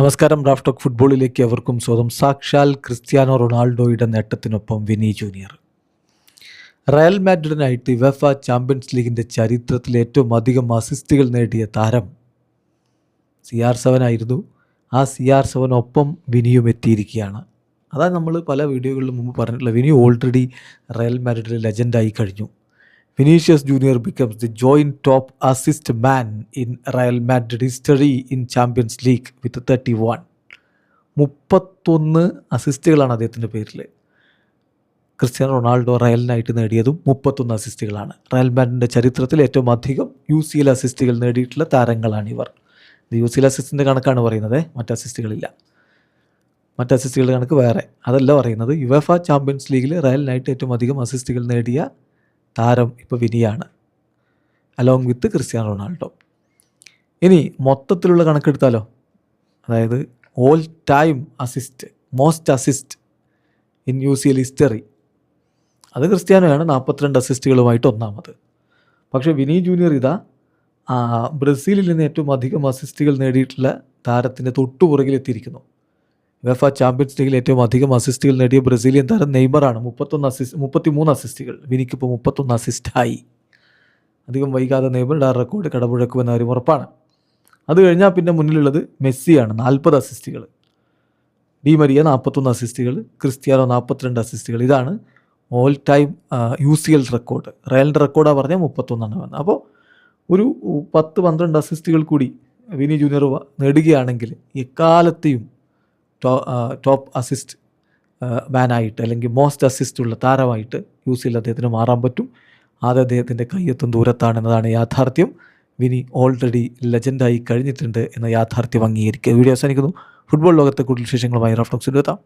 നമസ്കാരം. Raf talk ഫുട്ബോളിലേക്ക് അവർക്കും സ്വന്തം. സാക്ഷാൽ ക്രിസ്ത്യാനോ റൊണാൾഡോയുടെ നേട്ടത്തിനൊപ്പം Vini Junior. Real മാഡ്രിഡിനായിട്ട് UEFA champions ലീഗിൻ്റെ ചരിത്രത്തിൽ ഏറ്റവും അധികം അസിസ്റ്റുകൾ നേടിയ താരം CR7 ആയിരുന്നു. ആ CR7 ഒപ്പം വിനിയും എത്തിയിരിക്കുകയാണ്. അതാണ് നമ്മൾ പല വീഡിയോകളിലും മുമ്പ് പറഞ്ഞിട്ടുള്ളത്. വിനി ഓൾറെഡി റയൽ മാഡ്രിഡിൽ ലെജൻഡായി കഴിഞ്ഞു. Vinicius junior becomes the joint top assist man in Real Madrid history in Champions League with 31. 31 അസിസ്റ്റുകളാണ് അദ്ദേഹത്തിൻ്റെ പേരിൽ. ക്രിസ്ത്യാനോ റൊണാൾഡോ റയലിനായിട്ട് നേടിയതും 31 അസിസ്റ്റുകളാണ്. റയൽ മാഡ്രിഡിൻ്റെ ചരിത്രത്തിൽ ഏറ്റവും അധികം UCL അസിസ്റ്റുകൾ നേടിയിട്ടുള്ള താരങ്ങളാണിവർ. ഇത് UCL അസിസ്റ്റിൻ്റെ കണക്കാണ് പറയുന്നത്, മറ്റ് അസിസ്റ്റുകളില്ല. മറ്റ് അസിസ്റ്റുകളുടെ കണക്ക് വേറെ, അതല്ല പറയുന്നത്. യുവേഫ ചാമ്പ്യൻസ് ലീഗിൽ റയലിനായിട്ട് ഏറ്റവും അധികം അസിസ്റ്റുകൾ നേടിയ താരം ഇപ്പോൾ വിനിയാണ്, അലോങ് വിത്ത് ക്രിസ്ത്യാനോ റൊണാൾഡോ. ഇനി മൊത്തത്തിലുള്ള കണക്കെടുത്താലോ, അതായത് all time assist, most assist in UCL history, അത് ക്രിസ്ത്യാനോയാണ് 42 അസിസ്റ്റുകളുമായിട്ട് ഒന്നാമത്. പക്ഷേ വിനി ജൂനിയർ ബ്രസീലിൽ നിന്ന് ഏറ്റവും അധികം അസിസ്റ്റുകൾ നേടിയിട്ടുള്ള താരത്തിൻ്റെ തൊട്ടുപുറകിലെത്തിയിരിക്കുന്നു. യുവേഫ ചാമ്പ്യൻസ് ലീഗിൽ ഏറ്റവും അധികം അസിസ്റ്റുകൾ നേടിയ ബ്രസീലിയൻ താരം നെയ്മറാണ്. 33 അസിസ്റ്റുകൾ. വിനിക്കിപ്പോൾ 31 അസിസ്റ്റായി. അധികം വൈകാതെ നെയ്മറുടെ ആ റെക്കോർഡ് കടപുഴക്കുമെന്ന കാര്യം ഉറപ്പാണ്. അത് കഴിഞ്ഞാൽ പിന്നെ മുന്നിലുള്ളത് മെസ്സിയാണ്, 40 അസിസ്റ്റുകൾ. ഡി മരിയ 41 അസിസ്റ്റുകൾ. ക്രിസ്ത്യാനോ 42 അസിസ്റ്റുകൾ. ഇതാണ് ഓൾ ടൈം UCL റെക്കോർഡ്. റയലിൻ്റെ റെക്കോർഡാണ് പറഞ്ഞാൽ 31 വന്നത്. അപ്പോൾ ഒരു 10-12 അസിസ്റ്റുകൾ കൂടി വിനി ജൂനിയർ നേടുകയാണെങ്കിൽ എക്കാലത്തെയും ടോപ്പ് അസിസ്റ്റ് മാനായിട്ട്, അല്ലെങ്കിൽ മോസ്റ്റ് അസിസ്റ്റ് ഉള്ള താരമായിട്ട് UCL അദ്ദേഹത്തിന് മാറാൻ പറ്റും. അത് അദ്ദേഹത്തിൻ്റെ കയ്യെത്തും ദൂരത്താണെന്നതാണ് യാഥാർത്ഥ്യം. വിനി ഓൾറെഡി ലെജൻഡായി കഴിഞ്ഞിട്ടുണ്ട് എന്ന യാഥാർത്ഥ്യം അംഗീകരിക്കുക. വീഡിയോ അവസാനിക്കുന്നു. ഫുട്ബോൾ ലോകത്തെ കൂടുതൽ വിശേഷങ്ങളുമായി റാഫ് ടോക്സിൽ എത്താം.